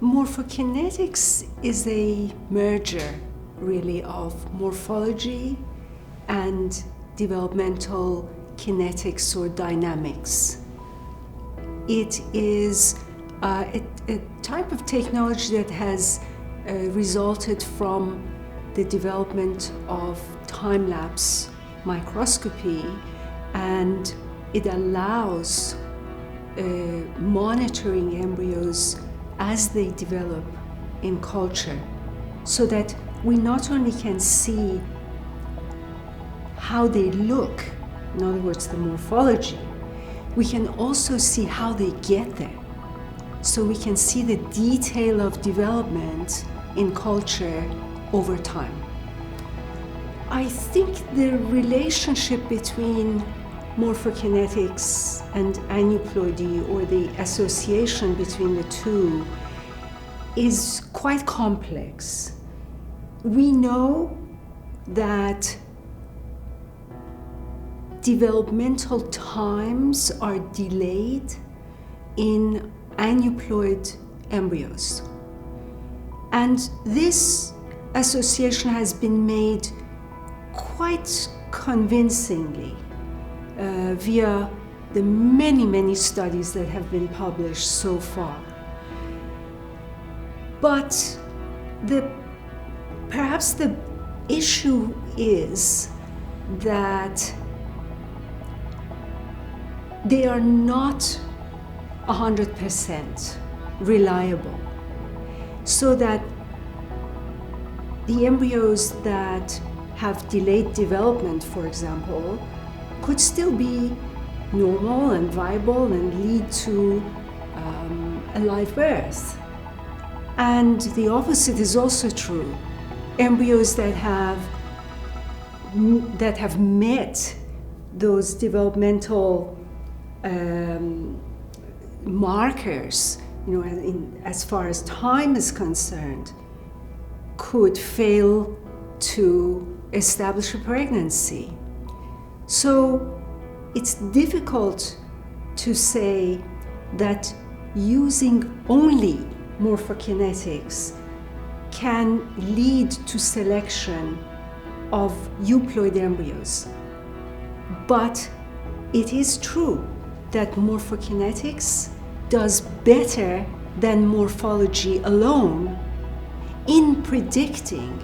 Morphokinetics is a merger, really, of morphology and developmental kinetics or dynamics. It is a type of technology that has resulted from the development of time-lapse microscopy, and it allows monitoring embryos as they develop in culture, so that we not only can see how they look, in other words, the morphology, we can also see how they get there. So we can see the detail of development in culture over time. I think the relationship between morphokinetics and aneuploidy, or the association between the two, is quite complex. We know that developmental times are delayed in aneuploid embryos. And this association has been made quite convincingly via the many studies that have been published so far. But perhaps the issue is that they are not 100% reliable, so that the embryos that have delayed development, for example, could still be normal and viable and lead to a live birth. And the opposite is also true. Embryos that have met those developmental markers, as far as time is concerned, could fail to establish a pregnancy. So it's difficult to say that using only morphokinetics can lead to selection of euploid embryos. But it is true that morphokinetics does better than morphology alone in predicting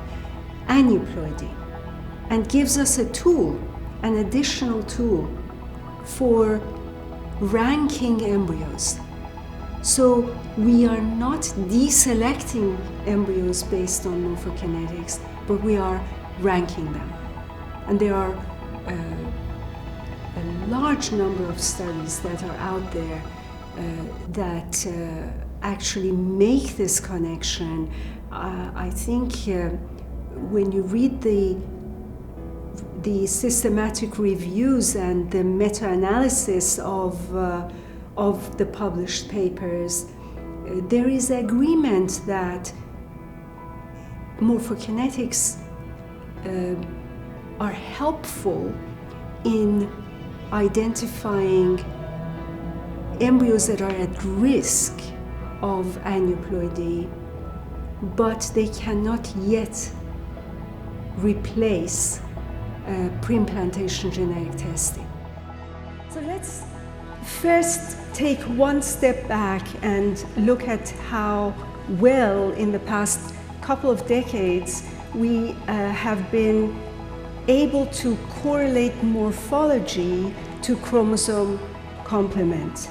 aneuploidy, and gives us a tool, an additional tool for ranking embryos. So we are not deselecting embryos based on morphokinetics, but we are ranking them. And there are a large number of studies that are out there that actually make this connection. I think when you read the systematic reviews and the meta-analysis of the published papers, there is agreement that morphokinetics are helpful in identifying embryos that are at risk of aneuploidy, but they cannot yet replace pre-implantation genetic testing. So let's first take one step back and look at how well in the past couple of decades we have been able to correlate morphology to chromosome complement.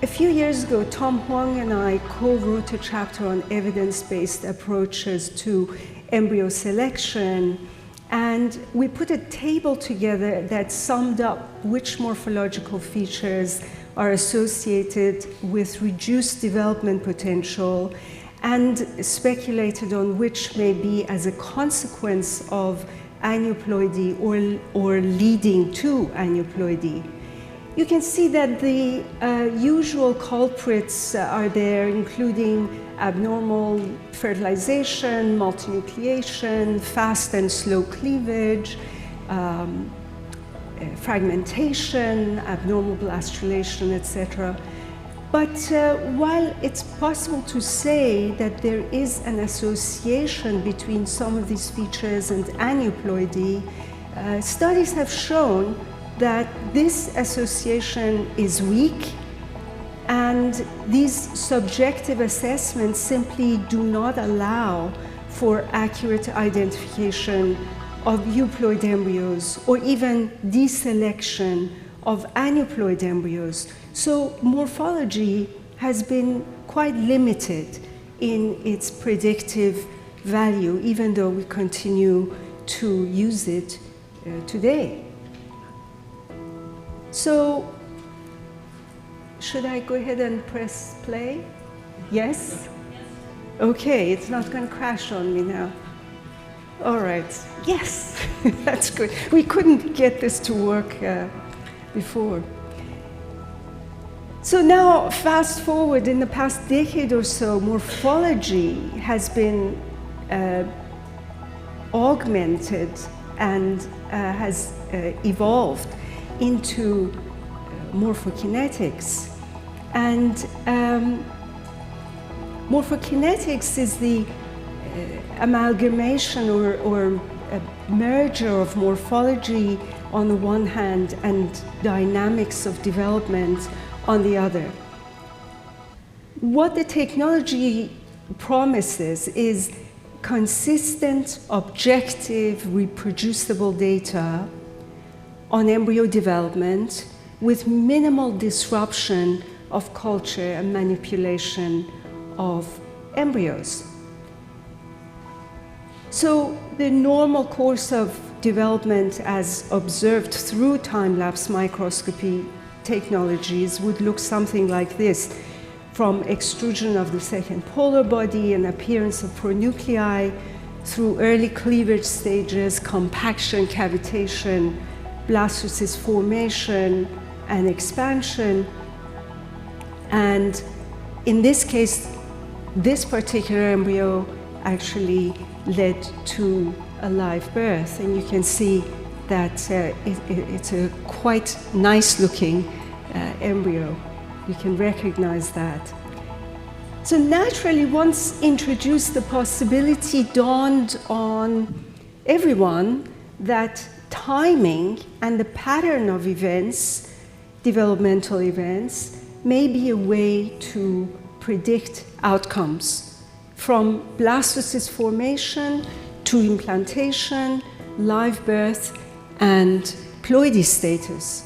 A few years ago, Tom Huang and I co-wrote a chapter on evidence-based approaches to embryo selection, and we put a table together that summed up which morphological features are associated with reduced development potential, and speculated on which may be as a consequence of aneuploidy or leading to aneuploidy. You can see that the usual culprits are there, including abnormal fertilization, multinucleation, fast and slow cleavage, fragmentation, abnormal blastulation, etc. But while it's possible to say that there is an association between some of these features and aneuploidy, studies have shown that this association is weak, and these subjective assessments simply do not allow for accurate identification of euploid embryos or even deselection of aneuploid embryos. So morphology has been quite limited in its predictive value, even though we continue to use it today. So, should I go ahead and press play? Yes? Okay, it's not going to crash on me now. All right, yes, that's good. We couldn't get this to work before. So now, fast forward, in the past decade or so, morphology has been augmented and has evolved into morphokinetics. And morphokinetics is the amalgamation or merger of morphology on the one hand and dynamics of development on the other. What the technology promises is consistent, objective, reproducible data on embryo development with minimal disruption of culture and manipulation of embryos. So the normal course of development as observed through time-lapse microscopy technologies would look something like this, from extrusion of the second polar body and appearance of pronuclei through early cleavage stages, compaction, cavitation, blastocyst formation, and expansion. And in this case, this particular embryo actually led to a live birth. And you can see that it's a quite nice looking embryo. You can recognize that. So naturally, once introduced, the possibility dawned on everyone that timing and the pattern of events, developmental events, may be a way to predict outcomes from blastocyst formation to implantation, live birth, and ploidy status.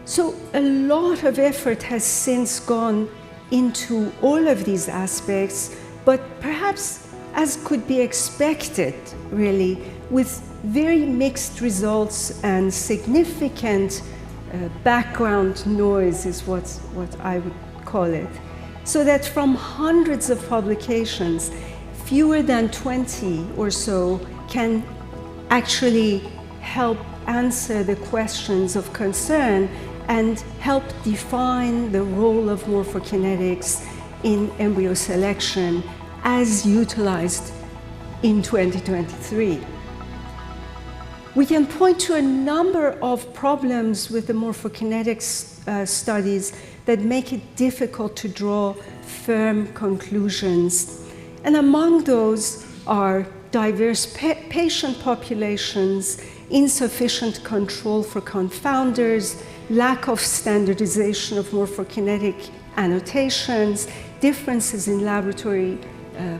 So a lot of effort has since gone into all of these aspects, but perhaps as could be expected, really, with very mixed results and significant background noise is what I would call it. So that from hundreds of publications, fewer than 20 or so can actually help answer the questions of concern and help define the role of morphokinetics in embryo selection as utilized in 2023. We can point to a number of problems with the morphokinetics studies that make it difficult to draw firm conclusions. And among those are diverse patient populations, insufficient control for confounders, lack of standardization of morphokinetic annotations, differences in laboratory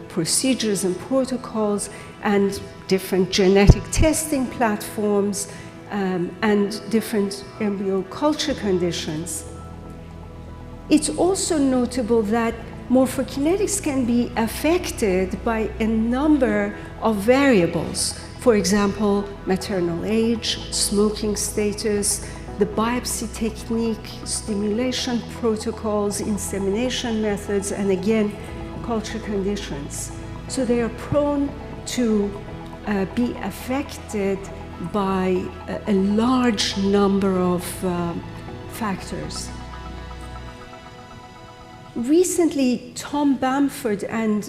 procedures and protocols, and different genetic testing platforms, and different embryo culture conditions. It's also notable that morphokinetics can be affected by a number of variables. For example, maternal age, smoking status, the biopsy technique, stimulation protocols, insemination methods, and again, culture conditions. So they are prone to be affected by a large number of factors. Recently, Tom Bamford and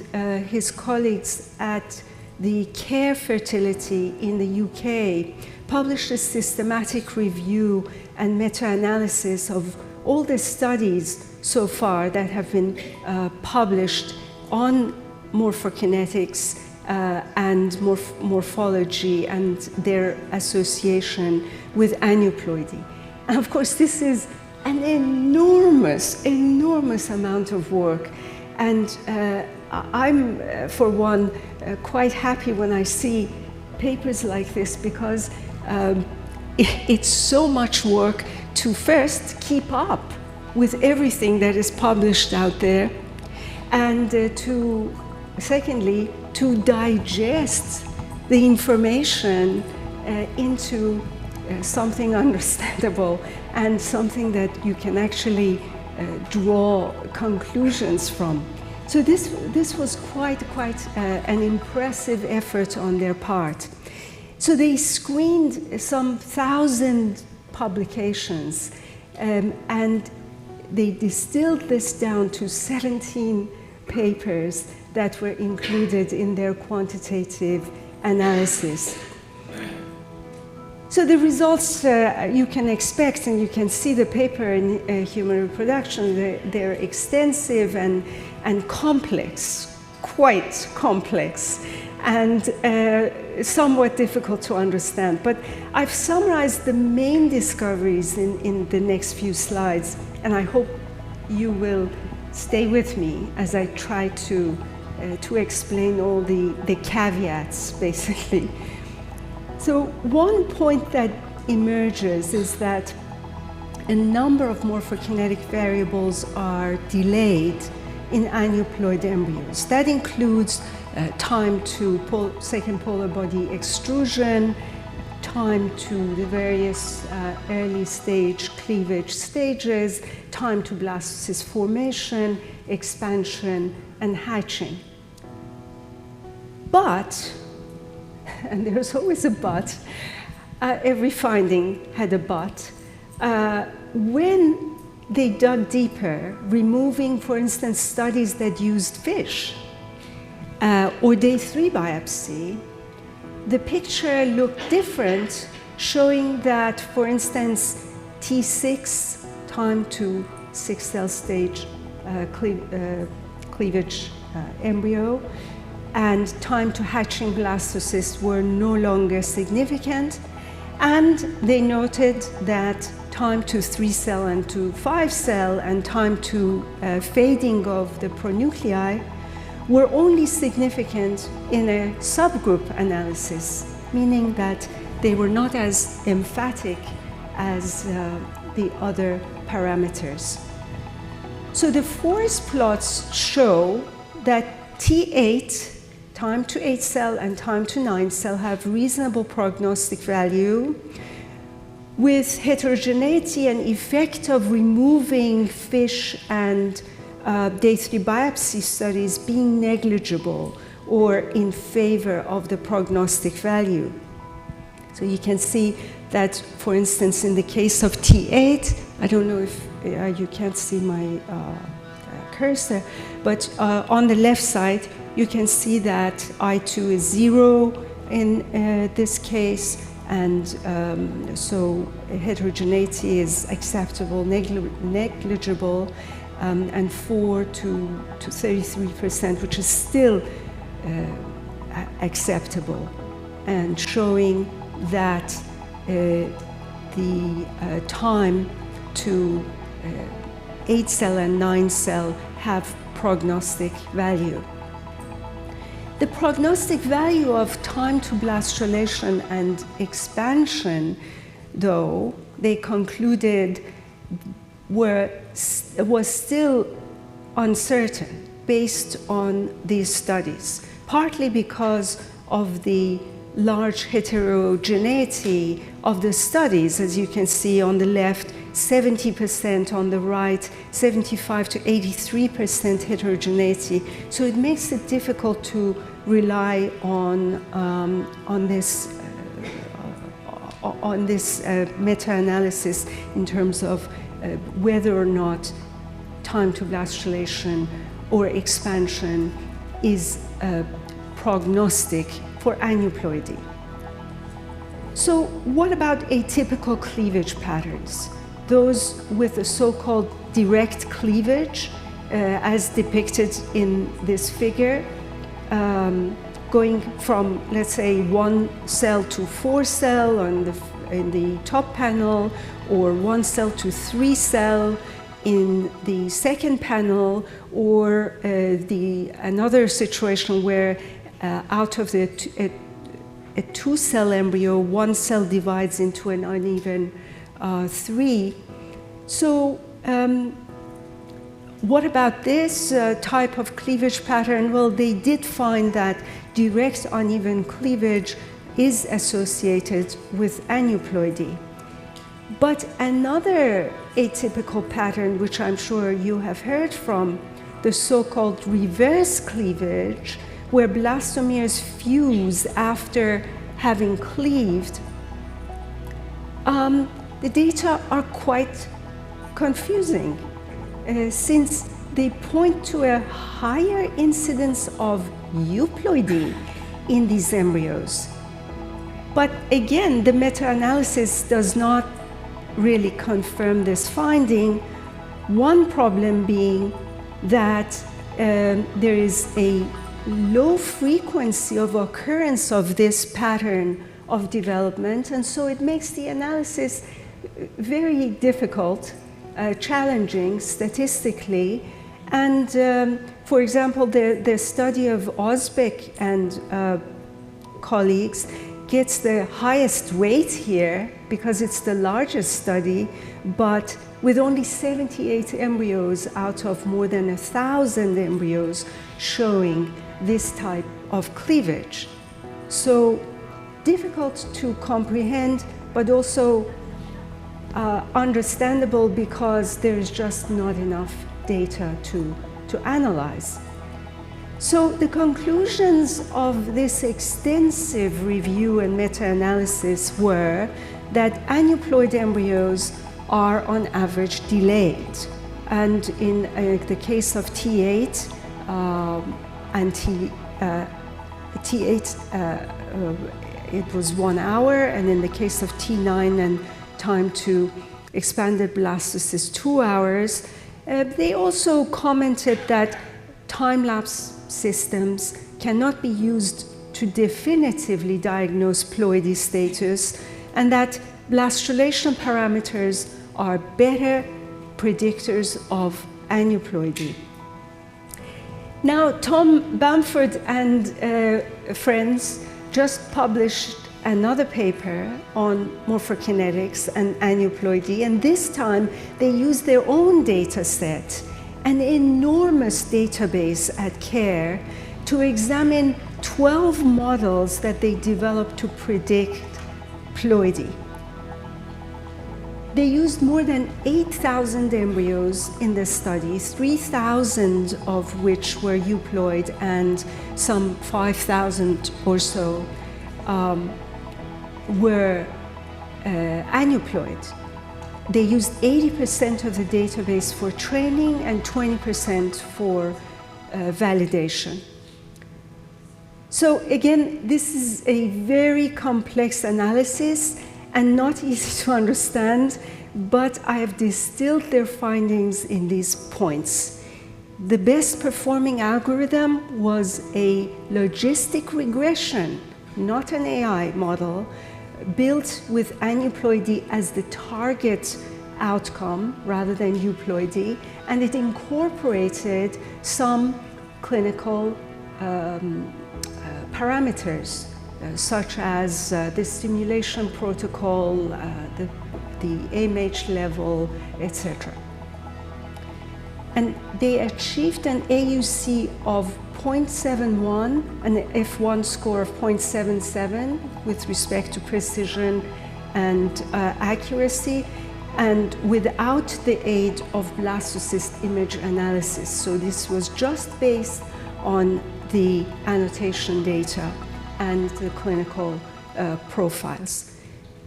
his colleagues at the Care Fertility in the UK, published a systematic review and meta-analysis of all the studies so far that have been published on morphokinetics and morphology and their association with aneuploidy. And of course, this is an enormous amount of work. And I'm, for one, quite happy when I see papers like this, because it's so much work to first keep up with everything that is published out there, and secondly, to digest the information into something understandable and something that you can actually draw conclusions from. So this was quite an impressive effort on their part. So they screened some 1,000 publications, and they distilled this down to 17 papers that were included in their quantitative analysis. So the results you can expect, and you can see the paper in Human Reproduction, they're extensive and complex, quite complex, and somewhat difficult to understand. But I've summarized the main discoveries in the next few slides, and I hope you will stay with me as I try to explain all the caveats, basically. So one point that emerges is that a number of morphokinetic variables are delayed in aneuploid embryos. That includes time to second polar body extrusion, time to the various early stage cleavage stages, time to blastocyst formation, expansion, and hatching. But, and there's always a but, every finding had a but, when they dug deeper, removing, for instance, studies that used fish or day 3 biopsy, the picture looked different, showing that, for instance, T6, time to 6-cell stage cleavage embryo, and time to hatching blastocyst were no longer significant. And they noted that time to 3-cell and to 5-cell and time to fading of the pronuclei were only significant in a subgroup analysis, meaning that they were not as emphatic as the other parameters. So the forest plots show that T8, time to 8-cell and time to 9-cell, have reasonable prognostic value, with heterogeneity and effect of removing fish and day 3 biopsy studies being negligible or in favor of the prognostic value. So you can see that, for instance, in the case of T8, I don't know if you can't see my cursor, but on the left side, you can see that I2 is 0 in this case, and so heterogeneity is acceptable, negligible, and 4 to 33%, which is still acceptable, and showing that the time to 8-cell and 9-cell have prognostic value. The prognostic value of time to blastulation and expansion, though, they concluded was still uncertain based on these studies, partly because of the large heterogeneity of the studies. As you can see on the left, 70%, on the right, 75 to 83% heterogeneity. So it makes it difficult to rely on this meta-analysis in terms of whether or not time to blastulation or expansion is prognostic for aneuploidy. So what about atypical cleavage patterns? Those with the so-called direct cleavage, as depicted in this figure, going from, let's say, 1 cell to 4 cell in the top panel, or 1 cell to 3 cell in the second panel, or another situation where out of a 2-cell embryo, 1 cell divides into an uneven 3. So what about this type of cleavage pattern? Well, they did find that direct uneven cleavage is associated with aneuploidy. But another atypical pattern, which I'm sure you have heard from, the so-called reverse cleavage, where blastomeres fuse after having cleaved, the data are quite confusing, since they point to a higher incidence of euploidy in these embryos. But again, the meta-analysis does not really confirm this finding. One problem being that there is a low frequency of occurrence of this pattern of development, and so it makes the analysis very difficult, challenging statistically. And for example, the study of Osbeck and colleagues gets the highest weight here because it's the largest study, but with only 78 embryos out of more than 1,000 embryos showing this type of cleavage. So difficult to comprehend, but also understandable because there is just not enough data to analyze. So the conclusions of this extensive review and meta-analysis were that aneuploid embryos are on average delayed. And in the case of T8 and T8, it was 1 hour, and in the case of T9 and time to expanded blastocyst 2 hours. They also commented that time-lapse systems cannot be used to definitively diagnose ploidy status, and that blastulation parameters are better predictors of aneuploidy. Now, Tom Bamford and friends just published another paper on morphokinetics and aneuploidy, and this time they used their own data set, an enormous database at CARE, to examine 12 models that they developed to predict ploidy. They used more than 8,000 embryos in the study, 3,000 of which were euploid and some 5,000 or so were aneuploid. They used 80% of the database for training and 20% for validation. So again, this is a very complex analysis and not easy to understand, but I have distilled their findings in these points. The best performing algorithm was a logistic regression, not an AI model, built with aneuploidy as the target outcome rather than euploidy, and it incorporated some clinical parameters, such as the stimulation protocol, the AMH level, etc. And they achieved an AUC of 0.71, an F1 score of 0.77 with respect to precision and accuracy, and without the aid of blastocyst image analysis. So this was just based on the annotation data and the clinical profiles.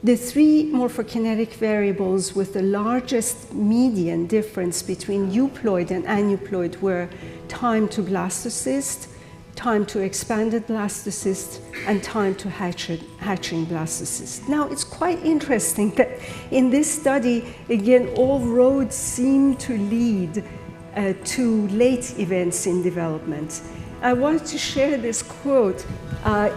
The three morphokinetic variables with the largest median difference between euploid and aneuploid were time to blastocyst, time to expanded blastocyst, and time to hatching blastocyst. Now, it's quite interesting that in this study, again, all roads seem to lead to late events in development. I want to share this quote.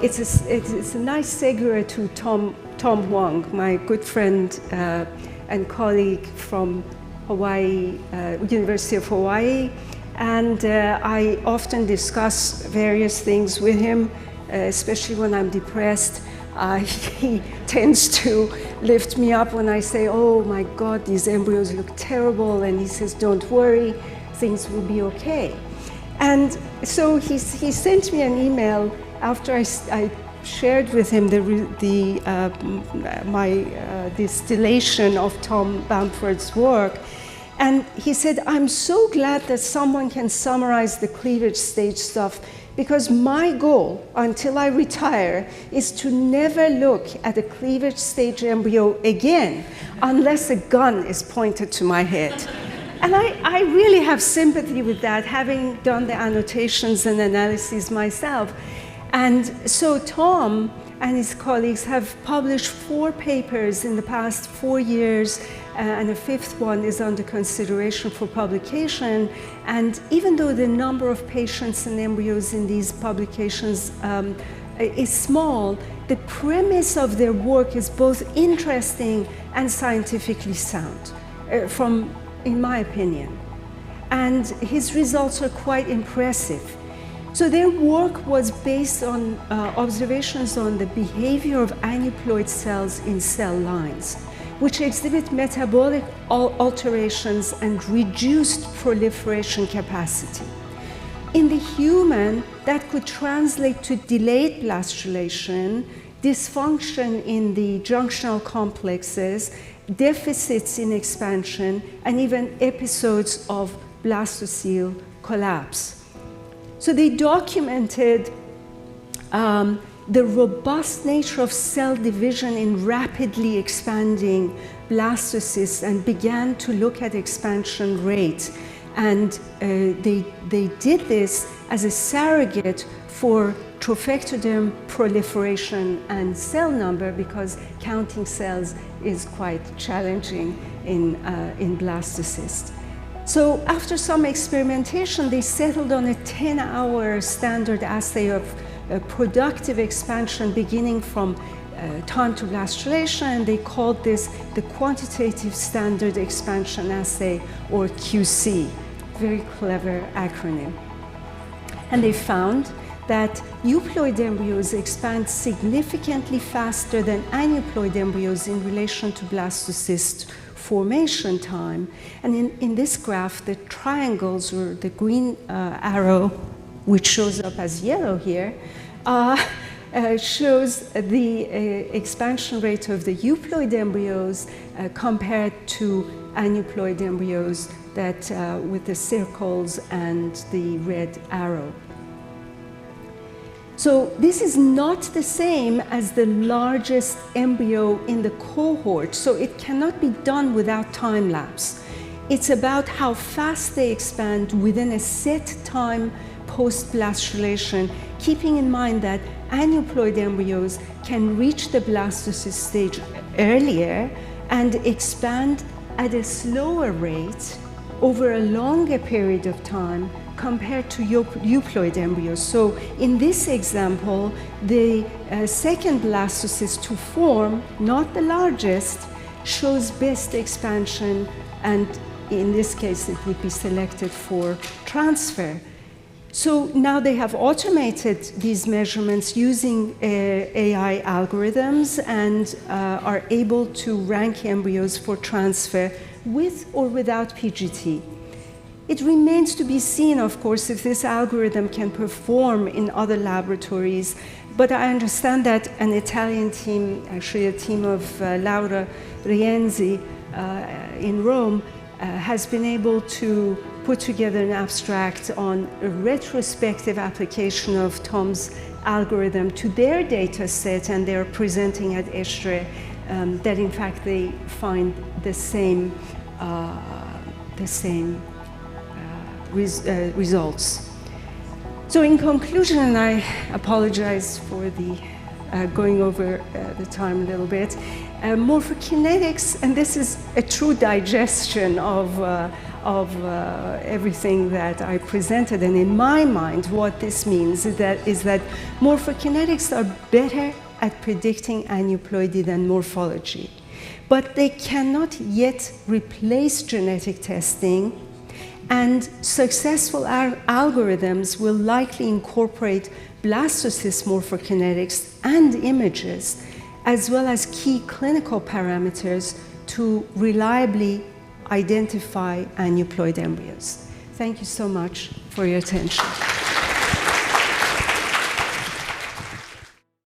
It's a nice segue to Tom Huang, my good friend and colleague from Hawaii, University of Hawaii. And I often discuss various things with him, especially when I'm depressed. He tends to lift me up when I say, oh my God, these embryos look terrible. And he says, don't worry, things will be okay. And so he sent me an email after I shared with him my distillation of Tom Bamford's work. And he said, I'm so glad that someone can summarize the cleavage stage stuff, because my goal until I retire is to never look at a cleavage stage embryo again unless a gun is pointed to my head. And I really have sympathy with that, having done the annotations and analyses myself. And so Tom and his colleagues have published 4 papers in the past 4 years, and a 5th one is under consideration for publication. And even though the number of patients and embryos in these publications is small, the premise of their work is both interesting and scientifically sound, in my opinion. And his results are quite impressive. So their work was based on observations on the behavior of aneuploid cells in cell lines, which exhibit metabolic alterations and reduced proliferation capacity. In the human, that could translate to delayed blastulation, dysfunction in the junctional complexes, deficits in expansion, and even episodes of blastocele collapse. So they documented the robust nature of cell division in rapidly expanding blastocysts and began to look at expansion rate. And they did this as a surrogate for trophectoderm proliferation and cell number, because counting cells is quite challenging in blastocysts. So after some experimentation, they settled on a 10-hour standard assay of productive expansion beginning from time to blastulation, and they called this the Quantitative Standard Expansion Assay, or QC. Very clever acronym. And they found that euploid embryos expand significantly faster than aneuploid embryos in relation to blastocyst formation time. And in this graph, the triangles, or the green arrow, which shows up as yellow here, shows the expansion rate of the euploid embryos compared to aneuploid embryos that with the circles and the red arrow. So this is not the same as the largest embryo in the cohort, so it cannot be done without time lapse. It's about how fast they expand within a set time post-blastulation, keeping in mind that aneuploid embryos can reach the blastocyst stage earlier and expand at a slower rate over a longer period of time compared to euploid embryos. So in this example, the second blastocyst to form, not the largest, shows best expansion, and in this case it would be selected for transfer. So now they have automated these measurements using AI algorithms and are able to rank embryos for transfer with or without PGT. It remains to be seen, of course, if this algorithm can perform in other laboratories, but I understand that an Italian team, actually a team of Laura Rienzi in Rome, has been able to put together an abstract on a retrospective application of Tom's algorithm to their data set, and they're presenting at ESHRE that in fact they find the same results. So in conclusion, and I apologize for the going over the time a little bit, morphokinetics, and this is a true digestion of everything that I presented, and in my mind what this means is that morphokinetics are better at predicting aneuploidy than morphology. But they cannot yet replace genetic testing, and successful algorithms will likely incorporate blastocyst morphokinetics and images, as well as key clinical parameters to reliably identify aneuploid embryos. Thank you so much for your attention.